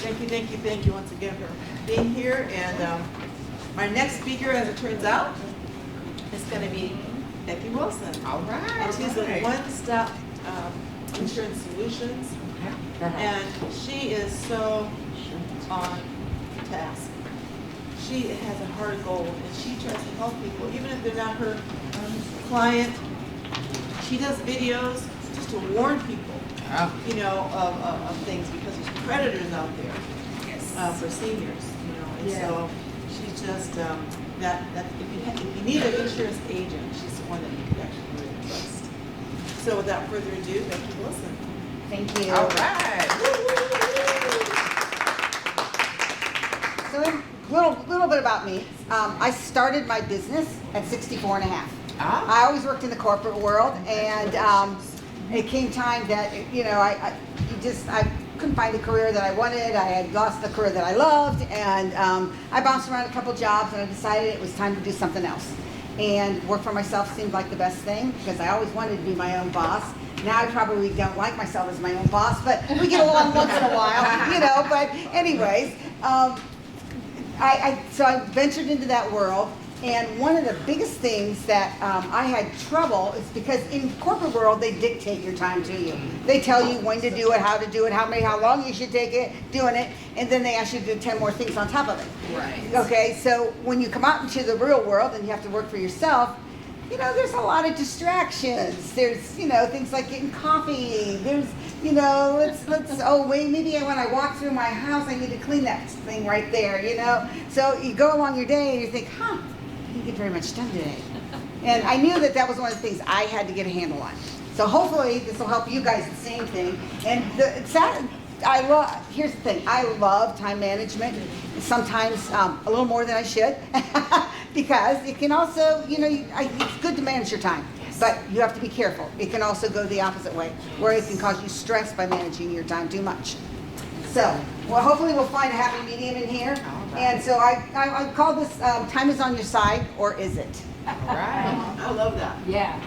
Thank you once again for being here. And my next speaker, as it turns out, is going to be Becky Wilson. All right. And she's with One Stop Insurance Solutions. And she is so on task. She has a hard goal, and she tries to help people, even if they're not her client. She does videos just to warn people, you know, of things, because there's predators out there for seniors, you know. And so she's just that if you need an insurance agent, she's the one that you could actually really trust. So without further ado, Becky Wilson. Thank you. All right. So a little bit about me. I started my business at 64 and a half. I always worked in the corporate world, and it came time that, you know, I couldn't find a career that I wanted. I had lost the career that I loved, and I bounced around a couple jobs, and I decided it was time to do something else. And work for myself seemed like the best thing, because I always wanted to be my own boss. Now I probably don't like myself as my own boss, but we get along once in a while, you know. But anyways, so I ventured into that world. And one of the biggest things that I had trouble is because in corporate world, they dictate your time to you. They tell you when to do it, how to do it, how long you should take it, doing it, and then they ask you to do 10 more things on top of it. Right. Okay, so when you come out into the real world and you have to work for yourself, you know, there's a lot of distractions. There's, you know, things like getting coffee. There's, you know, maybe when I walk through my house, I need to clean that thing right there, you know. So you go along your day and you think, I didn't get very much done today. And I knew that was one of the things I had to get a handle on. So hopefully this will help you guys the same thing. And here's the thing, I love time management, sometimes a little more than I should, because it can also, you know, it's good to manage your time, but you have to be careful. It can also go the opposite way, where it can cause you stress by managing your time too much. So, well, hopefully we'll find a happy medium in here. And so I call this time is on your side, or is it? All right. I love that. Yeah.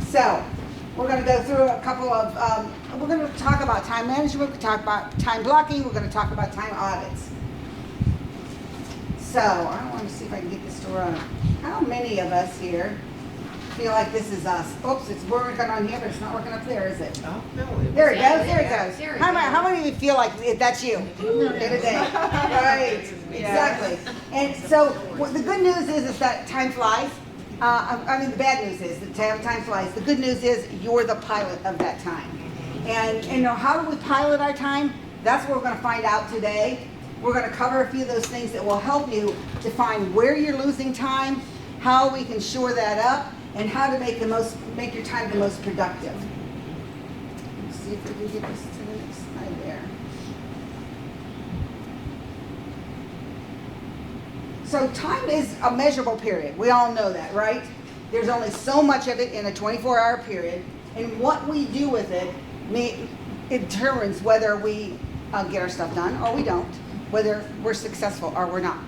So, we're going to go through a couple of, we're going to talk about time management, we're going to talk about time blocking, we're going to talk about time audits. So, I want to see if I can get this to run. How many of us here feel like this is us? Oops, it's working on here, but it's not working up there, is it? Oh, no. There it goes, there it goes. How many of you feel like that's you today? Right, exactly. And so, the good news is that time flies. I mean, the bad news is that time flies. The good news is you're the pilot of that time. And you know, how do we pilot our time? That's what we're going to find out today. We're going to cover a few of those things that will help you define where you're losing time, how we can shore that up, and how to make your time the most productive. Let's see if we can get this to the next slide there. So time is a measurable period. We all know that, right? There's only so much of it in a 24-hour period, and what we do with it determines whether we get our stuff done or we don't, whether we're successful or we're not.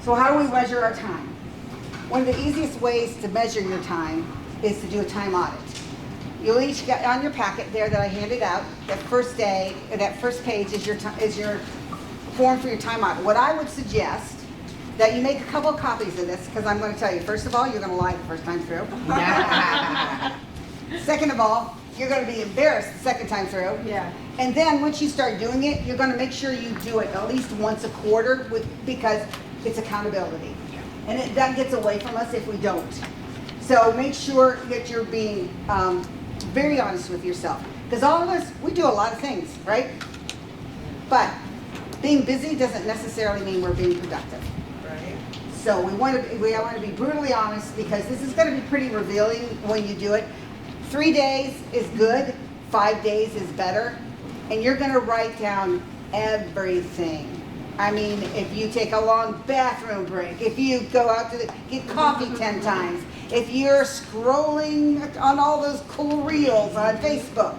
So how do we measure our time? One of the easiest ways to measure your time is to do a time audit. You'll each get on your packet there that I handed out. That first page is your form for your time audit. What I would suggest that you make a couple of copies of this, because I'm going to tell you, first of all, you're going to lie the first time through. Second of all, you're going to be embarrassed the second time through. Yeah. And then once you start doing it, you're going to make sure you do it at least once a quarter, because it's accountability. And that gets away from us if we don't. So make sure that you're being very honest with yourself. Because all of us, we do a lot of things, right? But being busy doesn't necessarily mean we're being productive. Right. So we want to be brutally honest, because this is going to be pretty revealing when you do it. 3 days is good, 5 days is better, and you're going to write down everything. I mean, if you take a long bathroom break, if you go out to get coffee 10 times, if you're scrolling on all those cool reels on Facebook,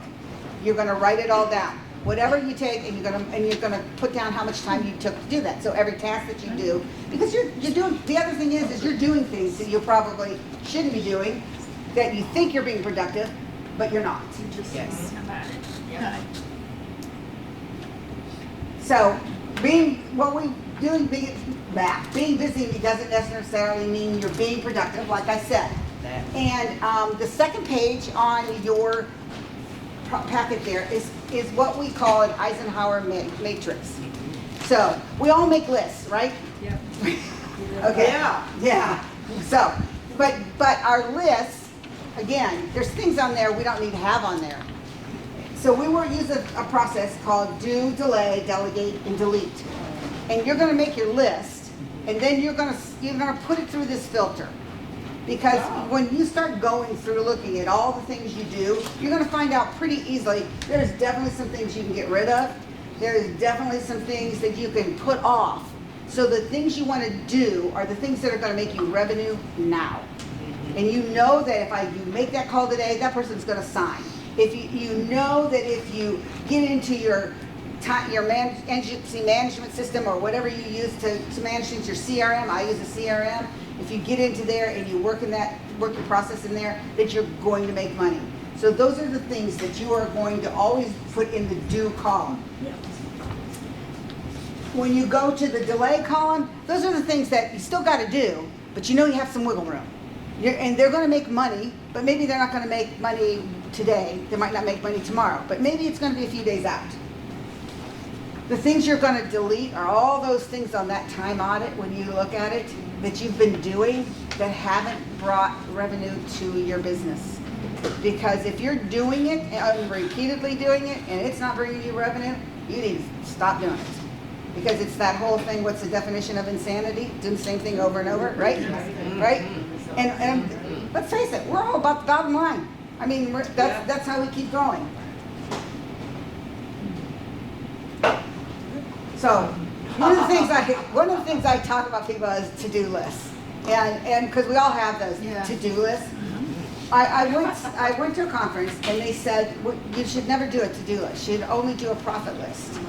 you're going to write it all down. Whatever you take, and you're going to put down how much time you took to do that. So every task that you do, because you're doing. The other thing is you're doing things that you probably shouldn't be doing, that you think you're being productive, but you're not. Yes. Yeah. So being busy doesn't necessarily mean you're being productive, like I said. And the second page on your packet there is what we call an Eisenhower matrix. So we all make lists, right? Yeah. Okay. Yeah. So, but our lists, again, there's things on there we don't need to have on there. So we will use a process called do, delay, delegate, and delete. And you're going to make your list, and then you're going to put it through this filter. Because when you start going through looking at all the things you do, you're going to find out pretty easily there's definitely some things you can get rid of. There's definitely some things that you can put off. So the things you want to do are the things that are going to make you revenue now. And you know that if you make that call today, that person's going to sign. If you know that if you get into your agency management system or whatever you use to manage things, your CRM, I use a CRM. If you get into there and you work your process in there, that you're going to make money. So those are the things that you are going to always put in the do column. When you go to the delay column, those are the things that you still got to do, but you know you have some wiggle room. And they're going to make money, but maybe they're not going to make money today. They might not make money tomorrow, but maybe it's going to be a few days out. The things you're going to delete are all those things on that time audit when you look at it that you've been doing that haven't brought revenue to your business. Because if you're doing it and repeatedly doing it and it's not bringing you revenue, you need to stop doing it. Because it's that whole thing, what's the definition of insanity? Doing the same thing over and over, right? Right? And let's face it, we're all about the bottom line. I mean, that's how we keep going. So one of the things I talk about people is to-do lists, and because we all have those to-do lists. I went to a conference and they said you should never do a to-do list. You should only do a profit list.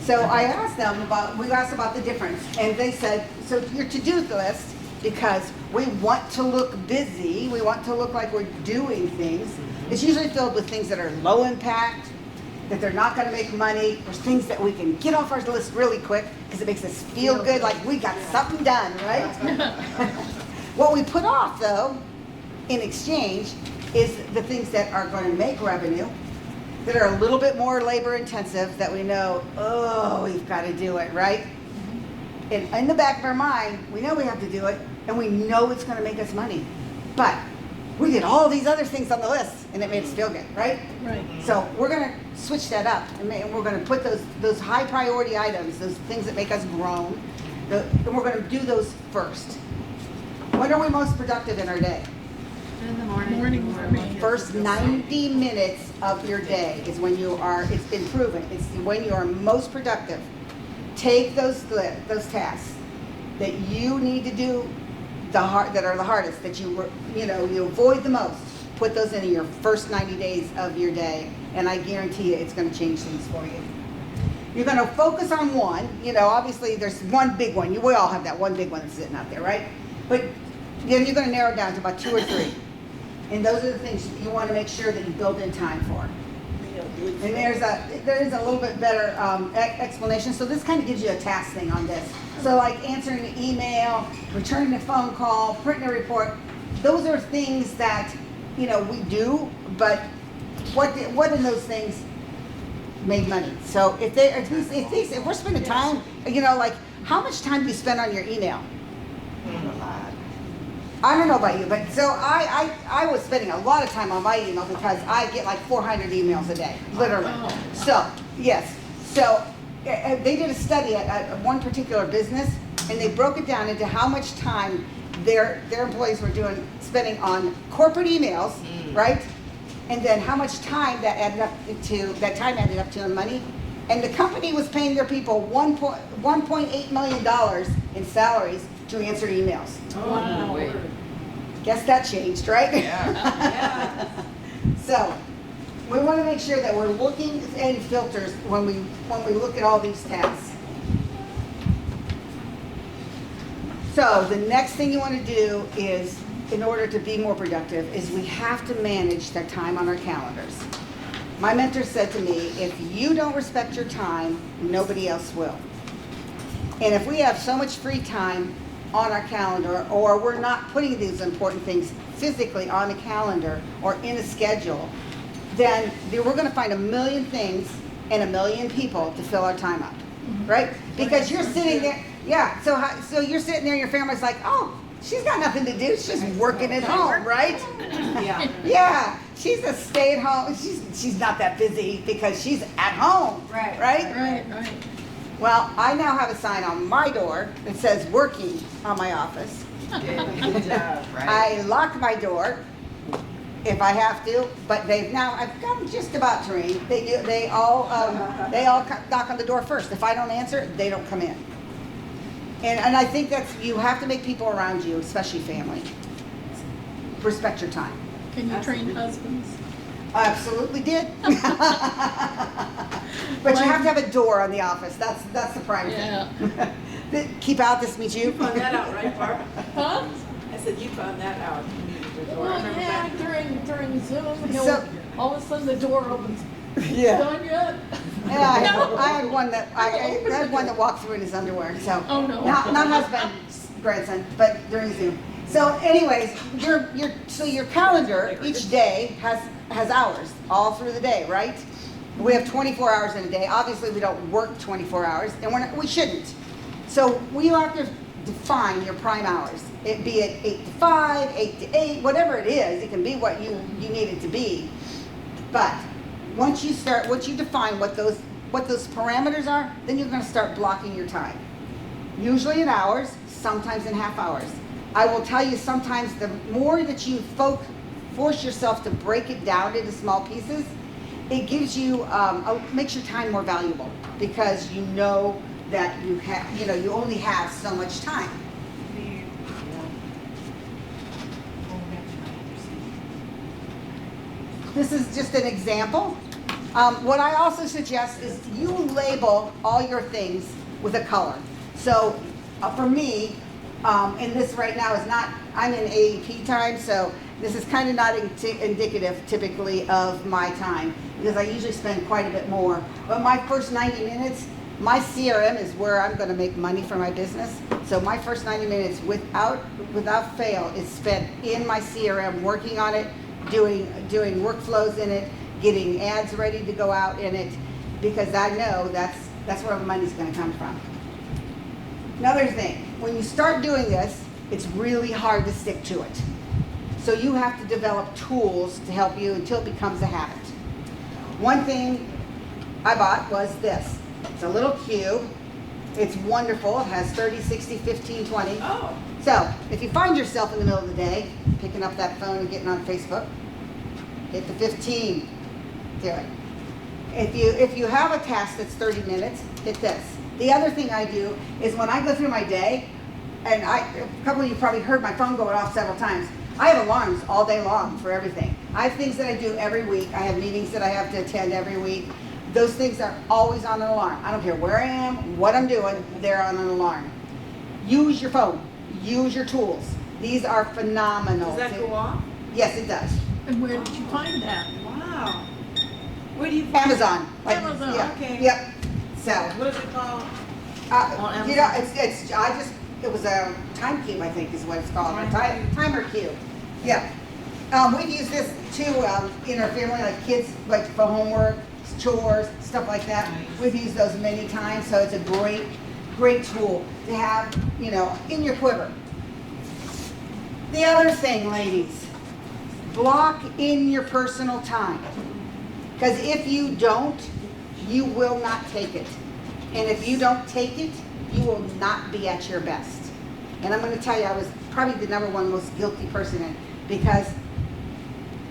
So I asked them we asked about the difference, and they said, so your to-do list, because we want to look busy, we want to look like we're doing things, it's usually filled with things that are low impact, that they're not going to make money, or things that we can get off our list really quick because it makes us feel good, like we got something done, right? What we put off, though, in exchange, is the things that are going to make revenue, that are a little bit more labor intensive, that we know, we've got to do it, right? And in the back of our mind, we know we have to do it, and we know it's going to make us money. But we did all these other things on the list, and it made us feel good, right? Right. So we're going to switch that up, and we're going to put those high priority items, those things that make us groan, and we're going to do those first. When are we most productive in our day? In the morning for me. First 90 minutes of your day is when it's been proven, it's when you are most productive. Take those tasks that you need to do, that are the hardest, that you avoid the most. Put those in your first 90 days of your day, and I guarantee you it's going to change things for you. You're going to focus on one. Obviously there's one big one. We all have that one big one that's sitting out there, right? But then you're going to narrow it down to about 2 or 3. And those are the things you want to make sure that you build in time for. And there is a little bit better explanation. So this kind of gives you a task thing on this. So like answering an email, returning a phone call, printing a report, those are things that we do. But what in those things make money? So if we're spending time, like how much time do you spend on your email? A lot. I don't know about you, but so I was spending a lot of time on my email because I get like 400 emails a day, literally. So, yes. So, they did a study at one particular business, and they broke it down into how much time their employees were spending on corporate emails, right? And then how much time that added up to in money. And the company was paying their people $1.8 million in salaries to answer emails. Wow. Guess that changed, right? Yeah. So we want to make sure that we're looking at filters when we look at all these tasks. So the next thing you want to do is in order to be more productive is we have to manage the time on our calendars. My mentor said to me, if you don't respect your time, nobody else will. And if we have so much free time on our calendar, or we're not putting these important things physically on a calendar or in a schedule, then we're going to find a million things and a million people to fill our time up, right? Because you're sitting there, yeah, so you're sitting there and your family's like, oh, she's got nothing to do, she's working at home, right? Yeah. Yeah, she's a stay-at-home, she's not that busy because she's at home, right? Right. Well, I now have a sign on my door that says working on my office. Good job. I lock my door if I have to, but I've got them just about trained. They all knock on the door first. If I don't answer, they don't come in. And I think you have to make people around you, especially family, respect your time. Can you train husbands? I absolutely did. But you have to have a door on the office. That's the prime thing. Keep out, this means you. You found that out, right, Barb? Huh? I said you found that out. You needed the door. Well, Remember yeah, that? during Zoom, So- all of a sudden the door opens. Yeah. Done yet? Yeah, I had one that I had one that walked through in his underwear. So Oh, no. not husband, grandson, but during Zoom. So, anyways, your calendar each day has hours all through the day, right? We have 24 hours in a day. Obviously, we don't work 24 hours, and we shouldn't. So we have to define your prime hours. It be it 8 to 5, 8 to 8, whatever it is. It can be what you need it to be. But once you define what those parameters are, then you're going to start blocking your time. Usually in hours, sometimes in half hours. I will tell you, sometimes the more that you force yourself to break it down into small pieces, it gives you makes your time more valuable, because you know that you only have so much time. This is just an example. What I also suggest is you label all your things with a color. So for me, and this right now is not, I'm in AEP time, so this is kind of not indicative typically of my time, because I usually spend quite a bit more. But my first 90 minutes, my CRM is where I'm going to make money for my business. So my first 90 minutes without fail is spent in my CRM, working on it, doing workflows in it, getting ads ready to go out in it, because I know that's where the money's going to come from. Another thing, when you start doing this, it's really hard to stick to it. So you have to develop tools to help you until it becomes a habit. One thing I bought was this. It's a little cube. It's wonderful. It has 30, 60, 15, 20. Oh. So if you find yourself in the middle of the day picking up that phone and getting on Facebook, hit the 15. Do it. If you have a task that's 30 minutes, hit this. The other thing I do is when I go through my day, and a couple of you probably heard my phone going off several times. I have alarms all day long for everything. I have things that I do every week. I have meetings that I have to attend every week. Those things are always on an alarm. I don't care where I am, what I'm doing, they're on an alarm. Use your phone. Use your tools. These are phenomenal. Does that go off? Yes, it does. And where did you find that? Wow. Where do you find Amazon. Amazon, Yeah, okay. Yep. So, What is it called? On you know, it was a time cube, I think is what it's called. A timer cube. Yeah. We've used this too in our family, like kids, like for homework, chores, stuff like that. We've used those many times, so it's a great tool to have, in your quiver. The other thing, ladies, block in your personal time. Because if you don't, you will not take it. And if you don't take it, you will not be at your best. And I'm going to tell you, I was probably the number one most guilty person in, because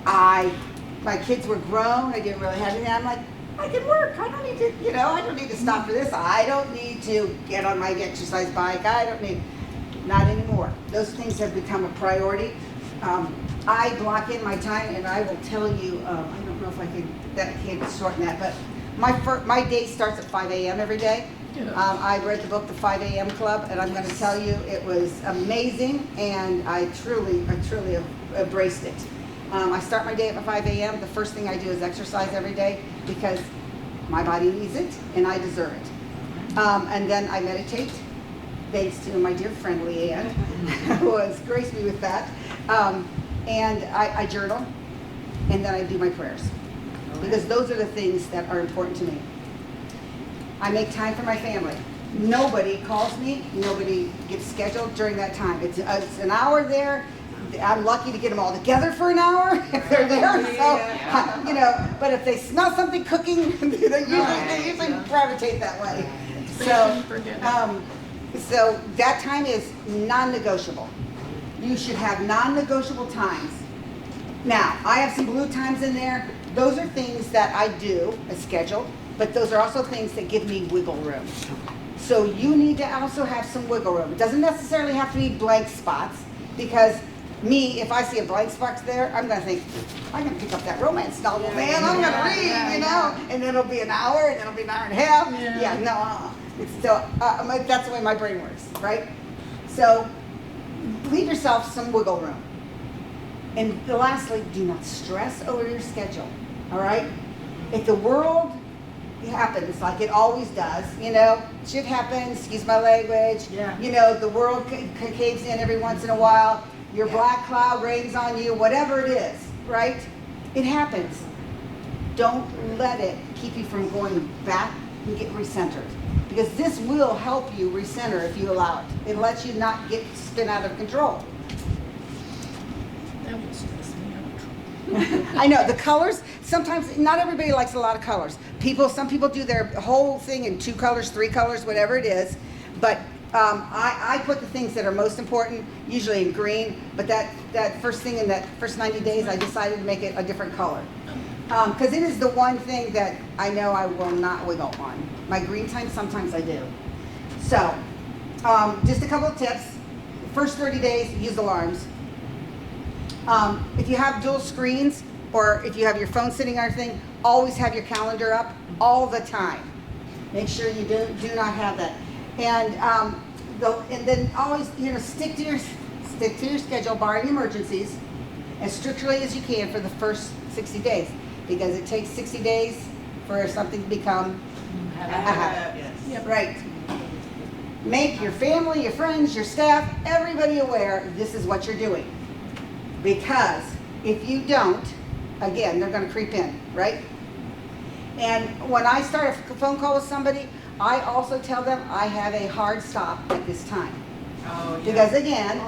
my kids were grown, I didn't really have anything. I'm like, I can work. I don't need to, I don't need to stop for this. I don't need to get on my exercise bike. Not anymore. Those things have become a priority. I block in my time, and I will tell you, I don't know if I can shorten that, but my day starts at 5 a.m. every day. Yeah. I read the book, The 5 a.m. Club, and I'm going to tell you, it was amazing, and I truly embraced it. I start my day at 5 a.m. The first thing I do is exercise every day because my body needs it, and I deserve it. And then I meditate, thanks to my dear friend Leanne, who has graced me with that. And I journal, and then I do my prayers, because those are the things that are important to me. I make time for my family. Nobody calls me, nobody gets scheduled during that time. It's an hour there. I'm lucky to get them all together for an hour if they're there. So, but if they smell something cooking, they usually gravitate that way. So that time is non-negotiable. You should have non-negotiable times. Now, I have some blue times in there. Those are things that I do as scheduled, but those are also things that give me wiggle room. So you need to also have some wiggle room. It doesn't necessarily have to be blank spots, because me, if I see a blank spot there, I'm going to think, I'm going to pick up that romance novel, man. I'm going to read, and it'll be an hour, and it'll be an hour and a half. It's still, that's the way my brain works, right? So leave yourself some wiggle room. And lastly, do not stress over your schedule, all right? If the world happens like it always does, shit happens, excuse my language, the world caves in every once in a while, your black cloud rains on you, whatever it is, right? It happens. Don't let it keep you from going back and get recentered, because this will help you recenter if you allow it. It lets you not get spin out of control. That would stress me out. I know, the colors, sometimes, not everybody likes a lot of colors. Some people do their whole thing in 2 colors, 3 colors, whatever it is. But I put the things that are most important, usually in green, but that first thing in that first 90 days, I decided to make it a different color. Because it is the one thing that I know I will not wiggle on. My green time, sometimes I do. So, just a couple of tips. First 30 days, use alarms. If you have dual screens, or if you have your phone sitting on everything, always have your calendar up all the time. Make sure you do not have that. And then always, stick to your schedule, barring emergencies, as strictly as you can for the first 60 days, because it takes 60 days for something to become a habit. Yes. Right. Make your family, your friends, your staff, everybody aware this is what you're doing. Because if you don't, again, they're going to creep in, right? And when I start a phone call with somebody, I also tell them I have a hard stop at this time. Oh, yeah. Because again,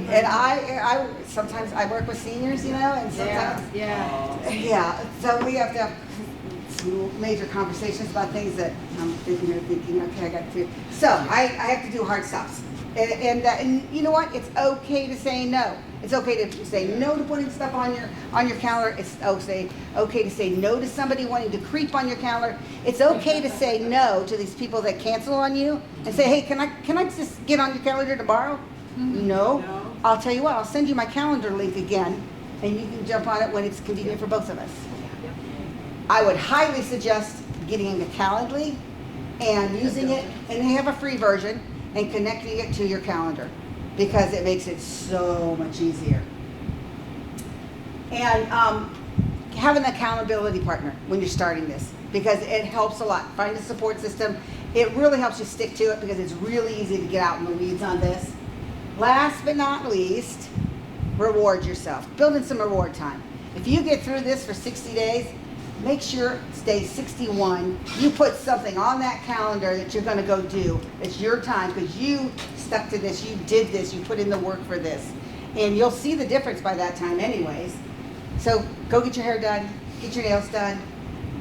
and I sometimes I work with seniors, and sometimes, so we have to have some major conversations about things that I'm thinking, okay, I got to. So I have to do hard stops. And you know what? It's okay to say no. It's okay to say no to putting stuff on your calendar. It's okay to say no to somebody wanting to creep on your calendar. It's okay to say no to these people that cancel on you and say, hey, can I just get on your calendar tomorrow? No. I'll tell you what. I'll send you my calendar link again, and you can jump on it when it's convenient for both of us. I would highly suggest getting a Calendly and using it, and they have a free version, and connecting it to your calendar, because it makes it so much easier. And have an accountability partner when you're starting this, because it helps a lot. Find a support system. It really helps you stick to it, because it's really easy to get out in the weeds on this. Last but not least, reward yourself. Build in some reward time. If you get through this for 60 days, make sure day 61, you put something on that calendar that you're going to go do. It's your time, because you stuck to this, you did this, you put in the work for this. And you'll see the difference by that time anyways. So go get your hair done, get your nails done,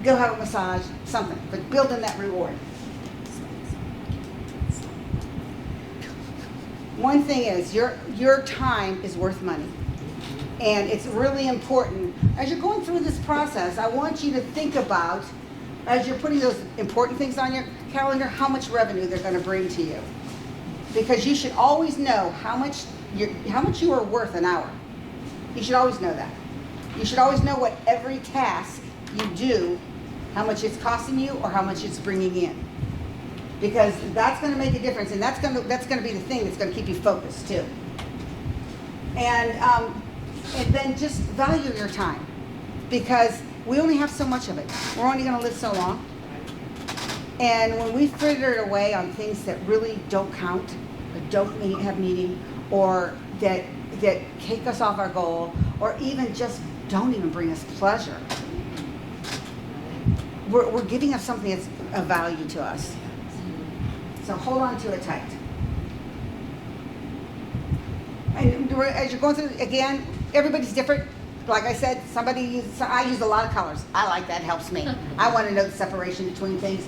go have a massage, something. But build in that reward. One thing is, your time is worth money. And it's really important. As you're going through this process, I want you to think about, as you're putting those important things on your calendar, how much revenue they're going to bring to you. Because you should always know how much you are worth an hour. You should always know that. You should always know what every task you do how much it's costing you or how much it's bringing in. Because that's gonna make a difference, and that's gonna be the thing that's gonna keep you focused too. And then just value your time, because we only have so much of it. We're only gonna live so long. And when we fritter it away on things that really don't count, or don't have meaning, or that take us off our goal, or even just don't even bring us pleasure, we're giving up something that's of value to us. So hold on to it tight. And as you're going through, again, everybody's different. Like I said, I use a lot of colors. I like that, helps me. I want to know the separation between things.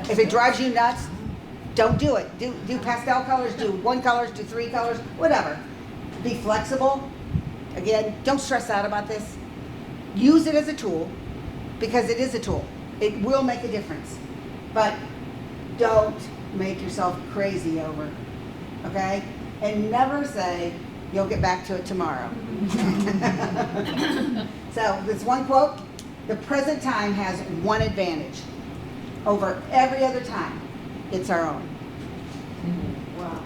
If it drives you nuts, don't do it. Do pastel colors, do 1 colors, do 3 colors, whatever. Be flexible. Again, don't stress out about this. Use it as a tool, because it is a tool. It will make a difference. But don't make yourself crazy over it, okay? And never say, you'll get back to it tomorrow. So this one quote, the present time has one advantage over every other time. It's our own. Wow.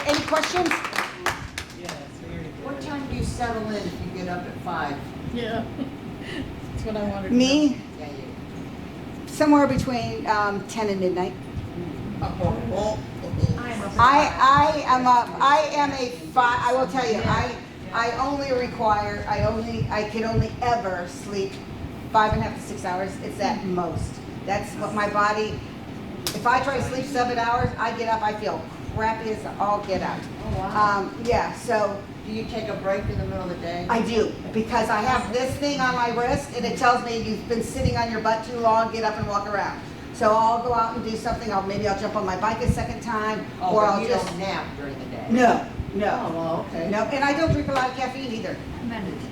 Any questions? What time do you settle in if you get up at 5? Yeah. That's what I wanted to know. Me, Yeah, you. somewhere between 10 and midnight. I I am a five. I will tell you, I can only ever sleep 5.5 to 6 hours. It's at most. That's what my body. If I try to sleep 7 hours, I get up. I feel crappy as all get out. Oh, wow. Yeah. So Do you take a break in the middle of the day? I do, because I have this thing on my wrist, and it tells me you've been sitting on your butt too long. Get up and walk around. So I'll go out and do something. Maybe I'll jump on my bike a second time, Oh, or but I'll you just don't nap during the day? no. Oh, well, okay. No, and I don't drink a lot of caffeine either.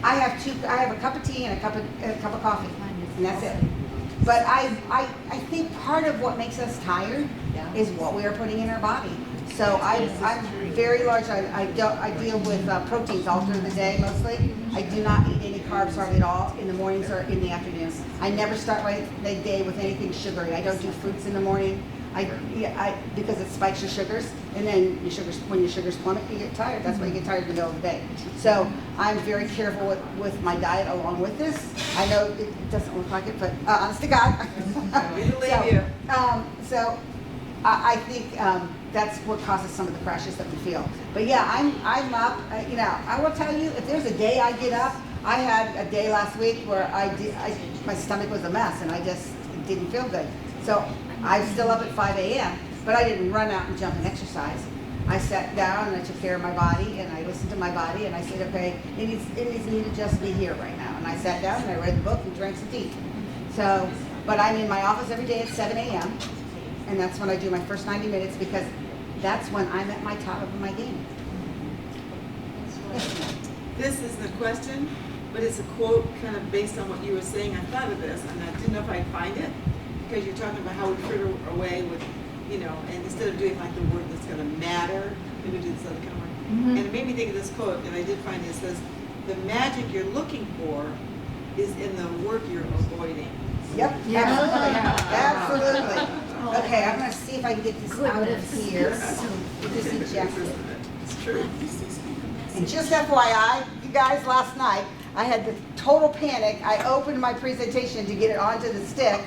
I have a cup of tea and a cup of coffee, and that's it. But I think part of what makes us tired Yeah. is what we are putting in our body. So I'm very large. I deal with proteins all through the day mostly. I do not eat any carbs hardly at all in the mornings or in the afternoons. I never start my day with anything sugary. I don't do fruits in the morning. Because it spikes your sugars, and then when your sugars plummet, you get tired. That's why you get tired in the middle of the day. So I'm very careful with my diet along with this. I know it doesn't look like it, but honest to God. We believe you. So I think that's what causes some of the crashes that we feel. But yeah, I'm up. I will tell you, if there's a day I get up, I had a day last week where my stomach was a mess and I just didn't feel good. So I'm still up at 5 a.m., but I didn't run out and jump and exercise. I sat down and I took care of my body, and I listened to my body, and I said, okay, it needs me to just be here right now. And I sat down and I read the book and drank some tea. So, but I'm in my office every day at 7 a.m., and that's when I do my first 90 minutes, because that's when I'm at my top of my game. This is the question, but it's a quote kind of based on what you were saying. I thought of this, and I didn't know if I'd find it, because you're talking about how we fritter away with, and instead of doing like the work that's going to matter, maybe do this other kind of work. And it made me think of this quote, and I did find it. It says, the magic you're looking for is in the work you're avoiding. Yep, absolutely. Okay, I'm gonna see if I can get this out of here. Just eject it. It's true. And just FYI, you guys, last night, I had the total panic. I opened my presentation to get it onto the stick,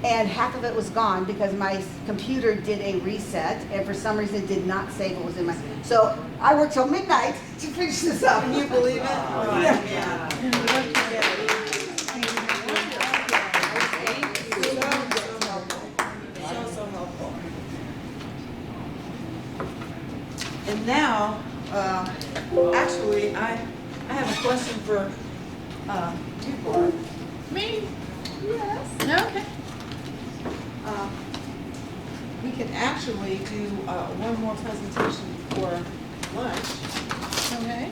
and half of it was gone because my computer did a reset, and for some reason did not save what was in my. So I worked till midnight to finish this up. Can you believe it? Oh, yeah. So helpful. And now, actually, I have a question for you, Barb. Me? Yes. Okay. We can actually do one more presentation for lunch. Okay.